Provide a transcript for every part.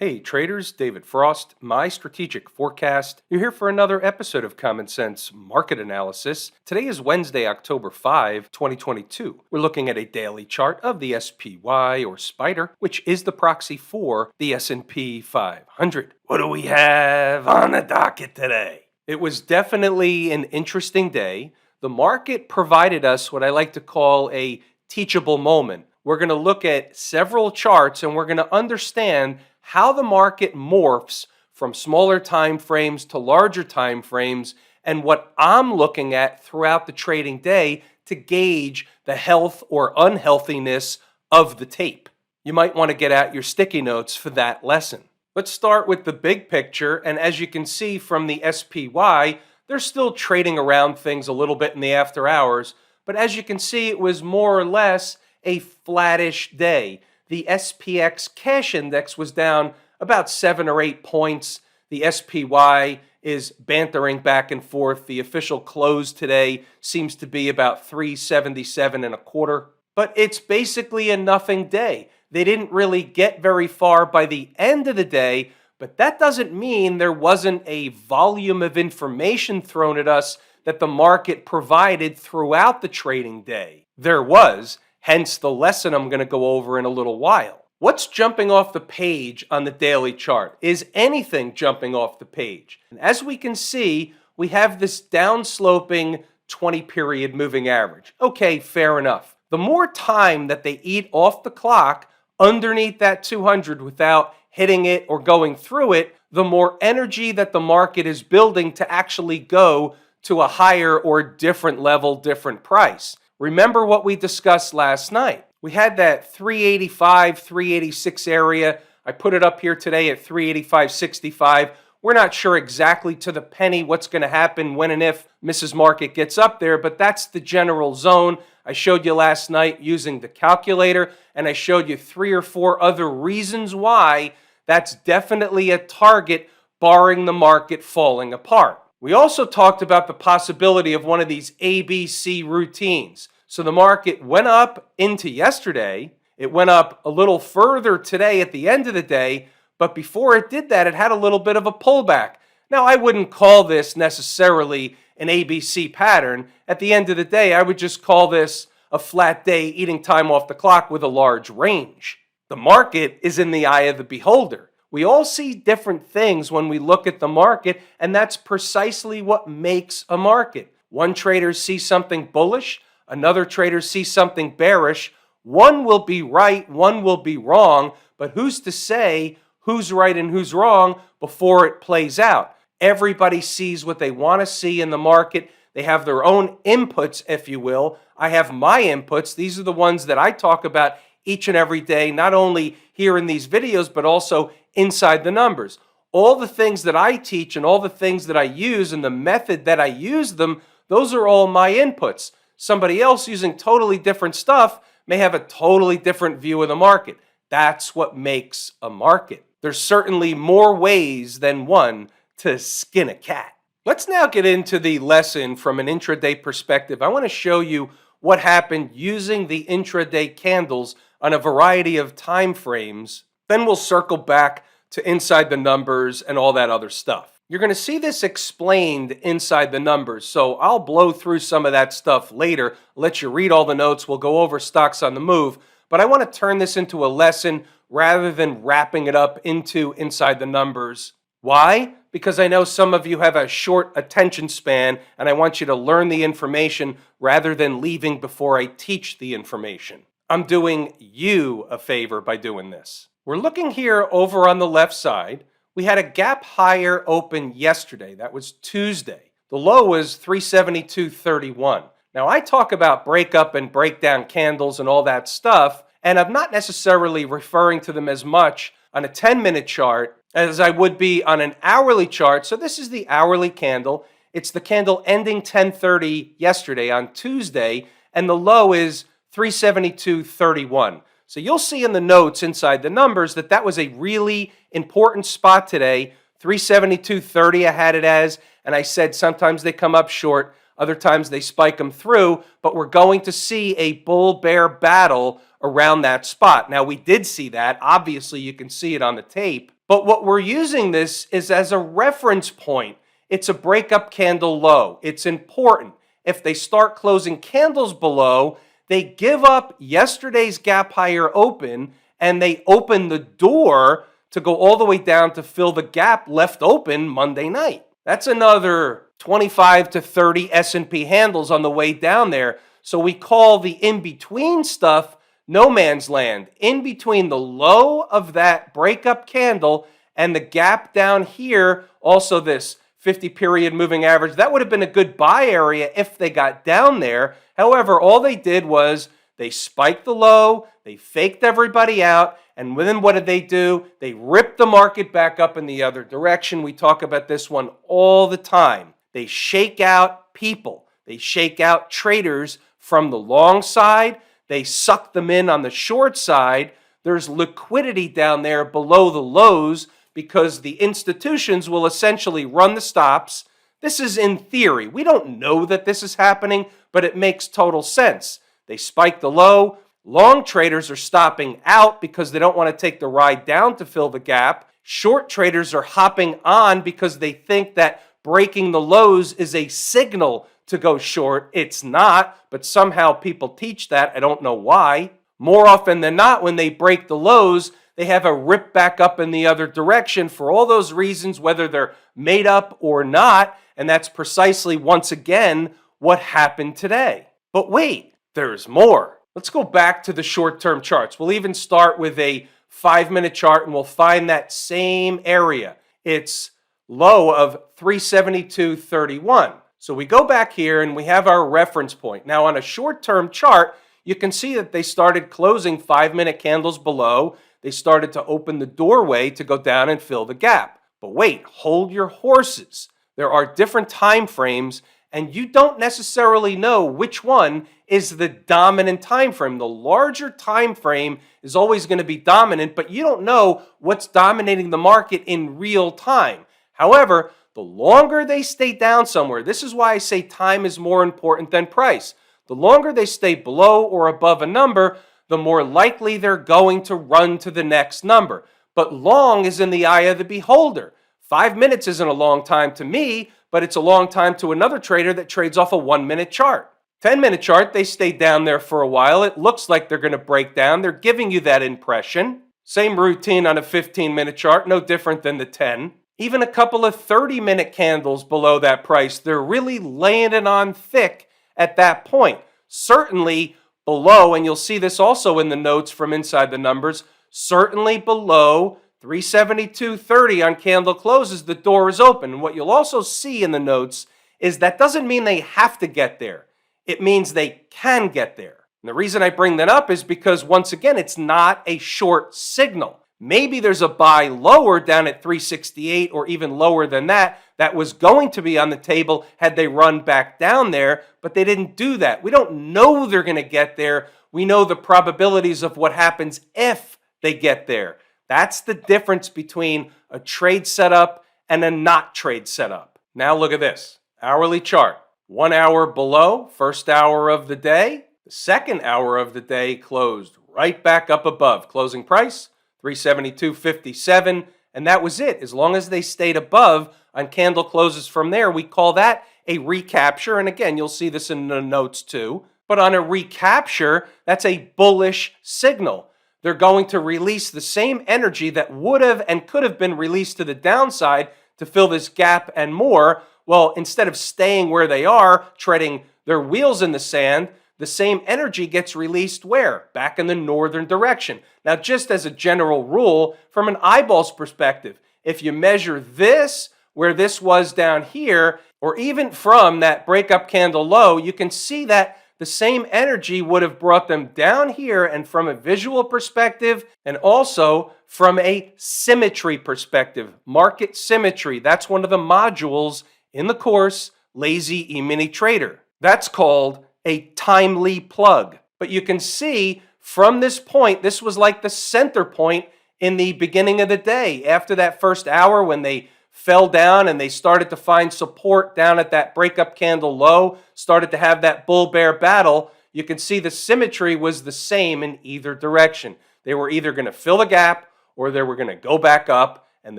Hey traders, David Frost, my strategic forecast. You're here for another episode of Common Sense Market Analysis. Today is Wednesday, October 5, 2022. We're looking at a daily chart of the SPY or Spider, which is the proxy for the S&P 500. What do we have on the docket today? It was definitely an interesting day. The market provided us what I like to call a teachable moment. We're going to look at several charts and we're going to understand how the market morphs from smaller time frames to larger time frames and what I'm looking at throughout the trading day to gauge the health or unhealthiness of the tape. You might want to get out your sticky notes for that lesson. Let's start with the big picture, and as you can see from the SPY, they're still trading around things a little bit in the after hours, but as you can see, it was more or less a flattish day. The SPX cash index was down about 7 or 8 points. The SPY is bantering back and forth. The official close today seems to be about 377 and a quarter. But it's basically a nothing day. They didn't really get very far by the end of the day, but that doesn't mean there wasn't a volume of information thrown at us that the market provided throughout the trading day. There was. Hence the lesson I'm going to go over in a little while. What's jumping off the page on the daily chart? Is anything jumping off the page? And as we can see, we have this downsloping 20-period moving average. Okay, fair enough. The more time that they eat off the clock underneath that 200 without hitting it or going through it, the more energy that the market is building to actually go to a higher or different level, different price. Remember what we discussed last night. We had that 385, 386 area. I put it up here today at 385.65. We're not sure exactly to the penny what's going to happen when and if Mrs. Market gets up there, but that's the general zone. I showed you last night using the calculator, and I showed you 3 or 4 other reasons why that's definitely a target, barring the market falling apart. We also talked about the possibility of one of these ABC routines. So the market went up into yesterday. It went up a little further today at the end of the day, but before it did that, it had a little bit of a pullback. Now, I wouldn't call this necessarily an ABC pattern. At the end of the day, I would just call this a flat day eating time off the clock with a large range. The market is in the eye of the beholder. We all see different things when we look at the market, and that's precisely what makes a market. One trader sees something bullish, another trader sees something bearish. One will be right, one will be wrong, but who's to say who's right and who's wrong before it plays out? Everybody sees what they want to see in the market. They have their own inputs, if you will. I have my inputs. These are the ones that I talk about each and every day, not only here in these videos, but also inside the numbers. All the things that I teach and all the things that I use and the method that I use them, those are all my inputs. Somebody else using totally different stuff may have a totally different view of the market. That's what makes a market. There's certainly more ways than one to skin a cat. Let's now get into the lesson from an intraday perspective. I want to show you what happened using the intraday candles on a variety of time frames. Then we'll circle back to inside the numbers and all that other stuff. You're going to see this explained inside the numbers, so I'll blow through some of that stuff later, let you read all the notes, we'll go over stocks on the move, but I want to turn this into a lesson rather than wrapping it up into inside the numbers. Why? Because I know some of you have a short attention span, and I want you to learn the information rather than leaving before I teach the information. I'm doing you a favor by doing this. We're looking here over on the left side. We had a gap higher open yesterday. That was Tuesday. The low was 372.31. Now, I talk about breakup and breakdown candles and all that stuff, and I'm not necessarily referring to them as much on a 10-minute chart as I would be on an hourly chart. So this is the hourly candle. It's the candle ending 10:30 yesterday on Tuesday, and the low is 372.31. So you'll see in the notes inside the numbers that that was a really important spot today. 372.30 I had it as, and I said sometimes they come up short, other times they spike them through, but we're going to see a bull-bear battle around that spot. Now, we did see that. Obviously, you can see it on the tape, But what we're using this is as a reference point. It's a breakup candle low. It's important. If they start closing candles below, they give up yesterday's gap higher open and they open the door to go all the way down to fill the gap left open Monday night. That's another 25 to 30 S&P handles on the way down there. So we call the in-between stuff no man's land. In between the low of that breakup candle and the gap down here, also this 50-period moving average, that would have been a good buy area if they got down there. However, all they did was they spiked the low, they faked everybody out, and then what did they do? They ripped the market back up in the other direction. We talk about this one all the time. They shake out people. They shake out traders from the long side. They suck them in on the short side. There's liquidity down there below the lows because the institutions will essentially run the stops. This is in theory. We don't know that this is happening, but it makes total sense. They spike the low. Long traders are stopping out because they don't want to take the ride down to fill the gap. Short traders are hopping on because they think that breaking the lows is a signal to go short. It's not, but somehow people teach that. I don't know why. More often than not, when they break the lows, they have a rip back up in the other direction for all those reasons, whether they're made up or not. And that's precisely, once again, what happened today. But wait, there's more. Let's go back to the short-term charts. We'll even start with a 5-minute chart and we'll find that same area. It's low of 372.31. So we go back here and we have our reference point. Now on a short-term chart, you can see that they started closing 5-minute candles below. They started to open the doorway to go down and fill the gap. But wait, hold your horses. There are different time frames and you don't necessarily know which one is the dominant time frame. The larger time frame is always going to be dominant, but you don't know what's dominating the market in real time. However, the longer they stay down somewhere, this is why I say time is more important than price. The longer they stay below or above a number, the more likely they're going to run to the next number. But long is in the eye of the beholder. 5 minutes isn't a long time to me, but it's a long time to another trader that trades off a 1-minute chart. 10-minute chart, they stay down there for a while. It looks like they're going to break down. They're giving you that impression. Same routine on a 15-minute chart, no different than the 10. Even a couple of 30-minute candles below that price, they're really laying it on thick at that point. Certainly below, and you'll see this also in the notes from inside the numbers, certainly below 372.30 on candle closes, the door is open. And what you'll also see in the notes is that doesn't mean they have to get there. It means they can get there. And the reason I bring that up is because, once again, it's not a short signal. Maybe there's a buy lower down at 368 or even lower than that was going to be on the table had they run back down there, but they didn't do that. We don't know they're going to get there. We know the probabilities of what happens if they get there. That's the difference between a trade setup and a not trade setup. Now look at this. Hourly chart. 1 hour below, first hour of the day. The second hour of the day closed right back up above. Closing price, 372.57. And that was it. As long as they stayed above on candle closes from there, we call that a recapture. And again, you'll see this in the notes too. But on a recapture, that's a bullish signal. They're going to release the same energy that would have and could have been released to the downside to fill this gap and more. Well, instead of staying where they are, treading their wheels in the sand, the same energy gets released where? Back in the northern direction. Now, just as a general rule, from an eyeballs perspective, if you measure this, where this was down here, or even from that breakup candle low, you can see that the same energy would have brought them down here, and from a visual perspective and also from a symmetry perspective, market symmetry. That's one of the modules in the course, Lazy E-mini Trader. That's called a timely plug. But you can see from this point, this was like the center point in the beginning of the day. After that first hour when they fell down and they started to find support down at that breakup candle low, started to have that bull-bear battle, you can see the symmetry was the same in either direction. They were either going to fill the gap or they were going to go back up, and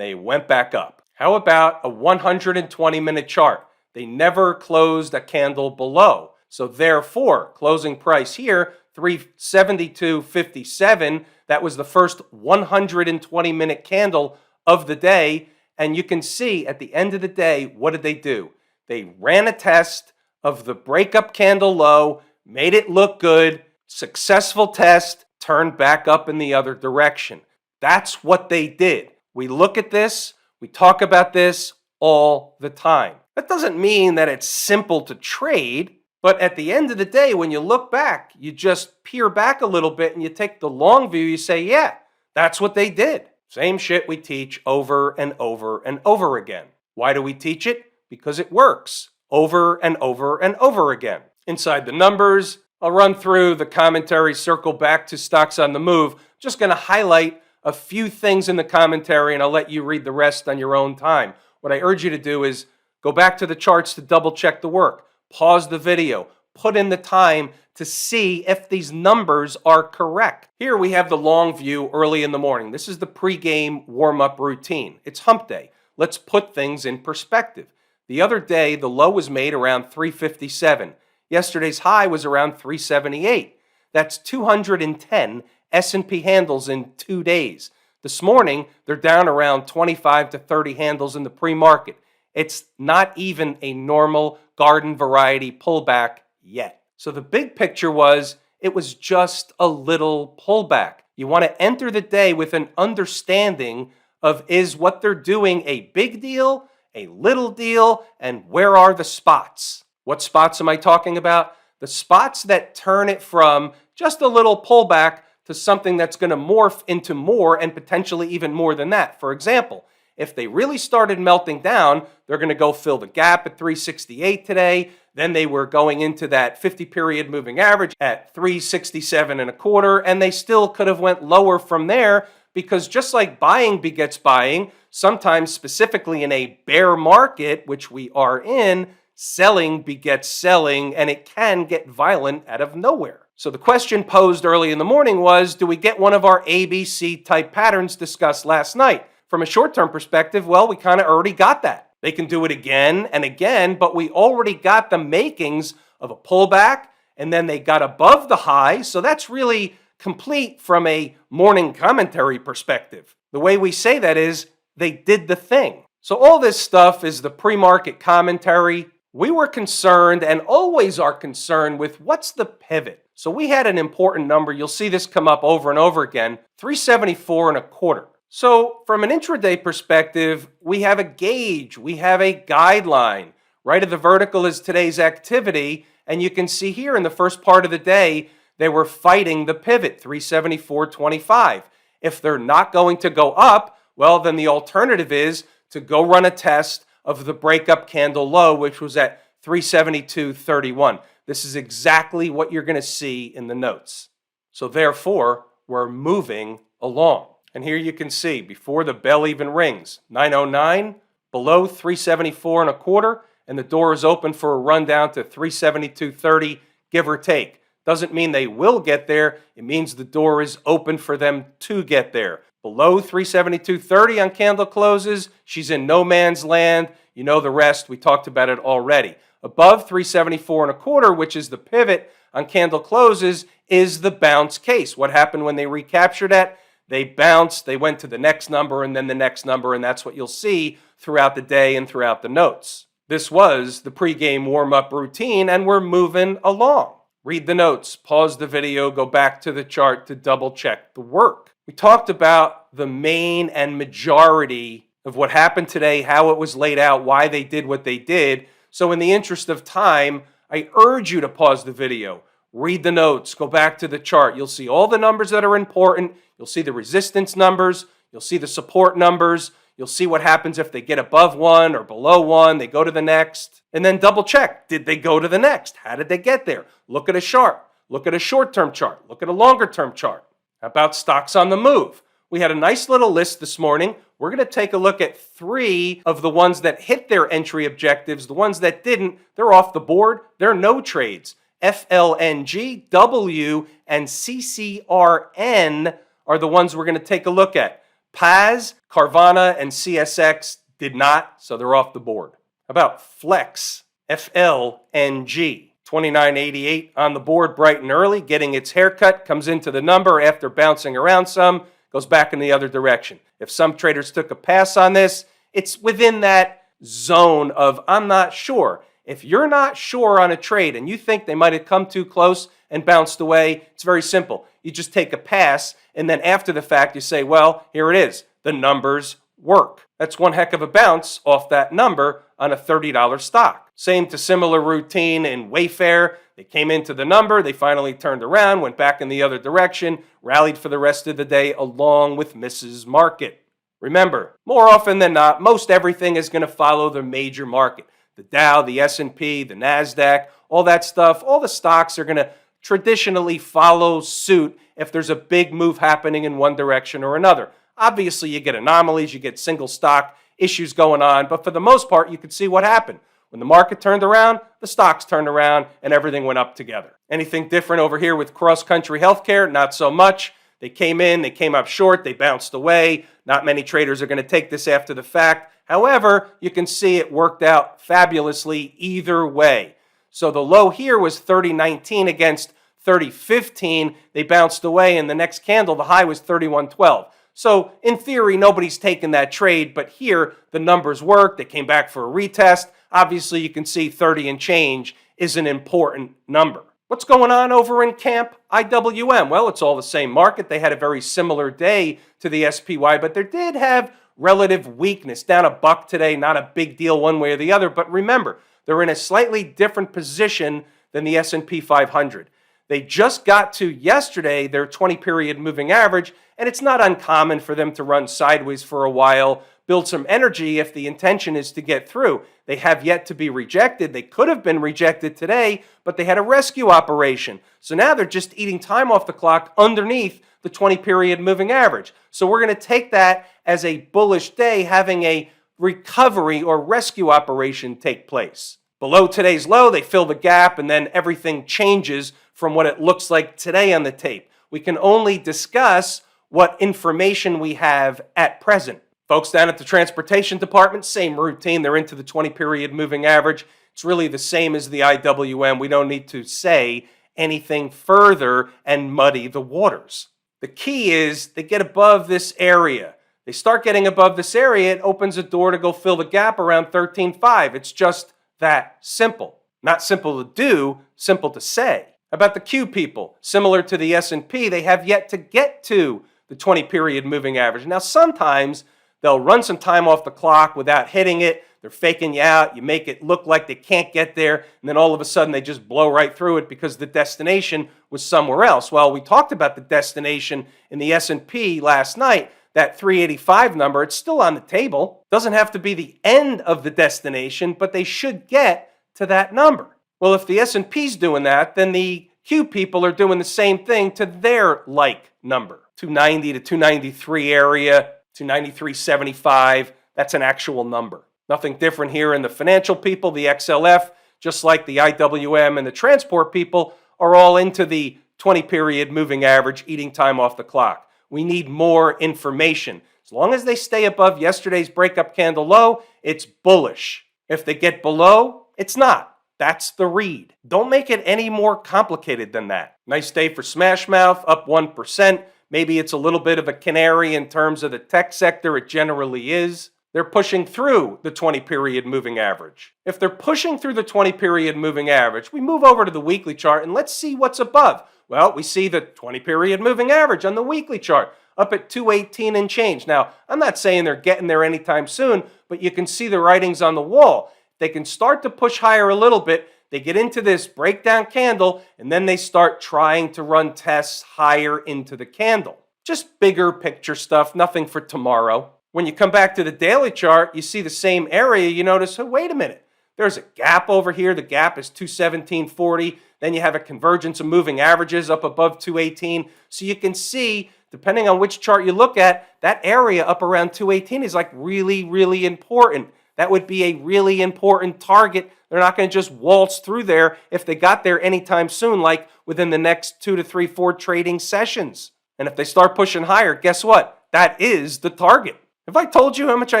they went back up. How about a 120-minute chart? They never closed a candle below. So therefore, closing price here, 372.57. That was the first 120-minute candle of the day. And you can see at the end of the day, what did they do? They ran a test of the breakup candle low, made it look good, successful test, turned back up in the other direction. That's what they did. We look at this, we talk about this all the time. That doesn't mean that it's simple to trade, but at the end of the day, when you look back, you just peer back a little bit and you take the long view, you say, yeah, that's what they did. Same shit we teach over and over and over again. Why do we teach it? Because it works over and over and over again. Inside the numbers, I'll run through the commentary, circle back to stocks on the move. Just going to highlight a few things in the commentary and I'll let you read the rest on your own time. What I urge you to do is go back to the charts to double check the work. Pause the video, put in the time to see if these numbers are correct. Here we have the long view early in the morning. This is the pregame warm-up routine. It's hump day. Let's put things in perspective. The other day, the low was made around 357. Yesterday's high was around 378. That's 210 S&P handles in 2 days. This morning, they're down around 25 to 30 handles in the pre-market. It's not even a normal garden variety pullback yet. So the big picture was it was just a little pullback. You want to enter the day with an understanding of is what they're doing a big deal, a little deal, and where are the spots? What spots am I talking about? The spots that turn it from just a little pullback to something that's going to morph into more and potentially even more than that. For example, if they really started melting down, they're going to go fill the gap at 368 today. Then they were going into that 50-period moving average at 367 and a quarter, and they still could have went lower from there because just like buying begets buying, sometimes specifically in a bear market, which we are in, selling begets selling, and it can get violent out of nowhere. So the question posed early in the morning was, do we get one of our ABC type patterns discussed last night? From a short-term perspective, well, we kind of already got that. They can do it again and again, but we already got the makings of a pullback, and then they got above the high, so that's really complete from a morning commentary perspective. The way we say that is they did the thing. So all this stuff is the pre-market commentary. We were concerned and always are concerned with what's the pivot. So we had an important number. You'll see this come up over and over again, 374 and a quarter. So from an intraday perspective, we have a gauge, we have a guideline. Right of the vertical is today's activity, and you can see here in the first part of the day, they were fighting the pivot, 374.25. If they're not going to go up, well, then the alternative is to go run a test of the breakup candle low, which was at 372.31. This is exactly what you're going to see in the notes. So therefore, we're moving along. And here you can see, before the bell even rings, 909, below 374 and a quarter, and the door is open for a run down to 372.30, give or take. Doesn't mean they will get there. It means the door is open for them to get there. Below 372.30 on candle closes, she's in no man's land. You know the rest. We talked about it already. Above 374 and a quarter, which is the pivot on candle closes, is the bounce case. What happened when they recaptured that? They bounced, they went to the next number and then the next number, and that's what you'll see throughout the day and throughout the notes. This was the pregame warm-up routine, and we're moving along. Read the notes, pause the video, go back to the chart to double-check the work. We talked about the main and majority of what happened today, how it was laid out, why they did what they did. So in the interest of time, I urge you to pause the video. Read the notes, go back to the chart. You'll see all the numbers that are important. You'll see the resistance numbers. You'll see the support numbers. You'll see what happens if they get above one or below one. They go to the next. And then double check. Did they go to the next? How did they get there? Look at a chart. Look at a short-term chart. Look at a longer-term chart. How about stocks on the move? We had a nice little list this morning. We're going to take a look at 3 of the ones that hit their entry objectives. The ones that didn't, they're off the board. They're no trades. FLNG, W, and CCRN are the ones we're going to take a look at. PAS, Carvana, and CSX did not, so they're off the board. How about Flex, FLNG? 2988 on the board bright and early, getting its haircut, comes into the number after bouncing around some, goes back in the other direction. If some traders took a pass on this, it's within that zone of I'm not sure. If you're not sure on a trade and you think they might have come too close and bounced away, it's very simple. You just take a pass, and then after the fact, you say, well, here it is. The numbers work. That's one heck of a bounce off that number on a $30 stock. Same to similar routine in Wayfair. They came into the number, they finally turned around, went back in the other direction, rallied for the rest of the day along with Mrs. Market. Remember, more often than not, most everything is going to follow the major market. The Dow, the S&P, the NASDAQ, all that stuff, all the stocks are going to traditionally follow suit if there's a big move happening in one direction or another. Obviously, you get anomalies, you get single stock issues going on, but for the most part, you could see what happened. When the market turned around, the stocks turned around, and everything went up together. Anything different over here with cross-country healthcare? Not so much. They came in, they came up short, they bounced away. Not many traders are going to take this after the fact. However, you can see it worked out fabulously either way. So the low here was 30.19 against 30.15. They bounced away, and the next candle, the high was 31.12. So in theory, nobody's taken that trade, but here the numbers work. They came back for a retest. Obviously, you can see 30 and change is an important number. What's going on over in Camp IWM? Well, it's all the same market. They had a very similar day to the SPY, but they did have relative weakness. Down $1 today, not a big deal one way or the other, but remember, they're in a slightly different position than the S&P 500. They just got to yesterday their 20-period moving average, and it's not uncommon for them to run sideways for a while, build some energy if the intention is to get through. They have yet to be rejected. They could have been rejected today, but they had a rescue operation. So now they're just eating time off the clock underneath the 20-period moving average. So we're going to take that as a bullish day, having a recovery or rescue operation take place. Below today's low, they fill the gap, and then everything changes from what it looks like today on the tape. We can only discuss what information we have at present. Folks down at the transportation department, same routine. They're into the 20-period moving average. It's really the same as the IWM. We don't need to say anything further and muddy the waters. The key is they get above this area. They start getting above this area, it opens a door to go fill the gap around 13.5. It's just that simple. Not simple to do, simple to say. About the Q people, similar to the S&P, they have yet to get to the 20-period moving average. Now, sometimes they'll run some time off the clock without hitting it. They're faking you out. You make it look like they can't get there, and then all of a sudden they just blow right through it because the destination was somewhere else. Well, we talked about the destination in the S&P last night. That 385 number, it's still on the table. Doesn't have to be the end of the destination, but they should get to that number. Well, if the S&P's doing that, then the Q people are doing the same thing to their like number. 290 to 293 area, 293.75, that's an actual number. Nothing different here in the financial people, the XLF, just like the IWM and the transport people are all into the 20-period moving average, eating time off the clock. We need more information. As long as they stay above yesterday's breakup candle low, it's bullish. If they get below, it's not. That's the read. Don't make it any more complicated than that. Nice day for Smashmouth, up 1%. Maybe it's a little bit of a canary in terms of the tech sector. It generally is. They're pushing through the 20-period moving average. If they're pushing through the 20-period moving average, we move over to the weekly chart and let's see what's above. Well, we see the 20-period moving average on the weekly chart up at 218 and change. Now, I'm not saying they're getting there anytime soon, but you can see the writings on the wall. They can start to push higher a little bit. They get into this breakdown candle, and then they start trying to run tests higher into the candle. Just bigger picture stuff, nothing for tomorrow. When you come back to the daily chart, you see the same area. You notice, oh, wait a minute. There's a gap over here. The gap is 217.40. Then you have a convergence of moving averages up above 218. So you can see, depending on which chart you look at, that area up around 218 is like really, really important. That would be a really important target. They're not going to just waltz through there if they got there anytime soon, like within the next 2 to 3, 4 trading sessions. And if they start pushing higher, guess what? That is the target. Have I told you how much I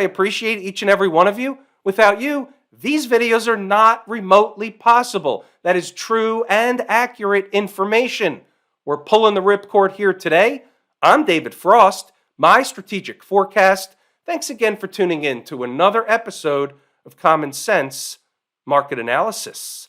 appreciate each and every one of you? Without you, these videos are not remotely possible. That is true and accurate information. We're pulling the ripcord here today. I'm David Frost, my strategic forecast. Thanks again for tuning in to another episode of Common Sense Market Analysis.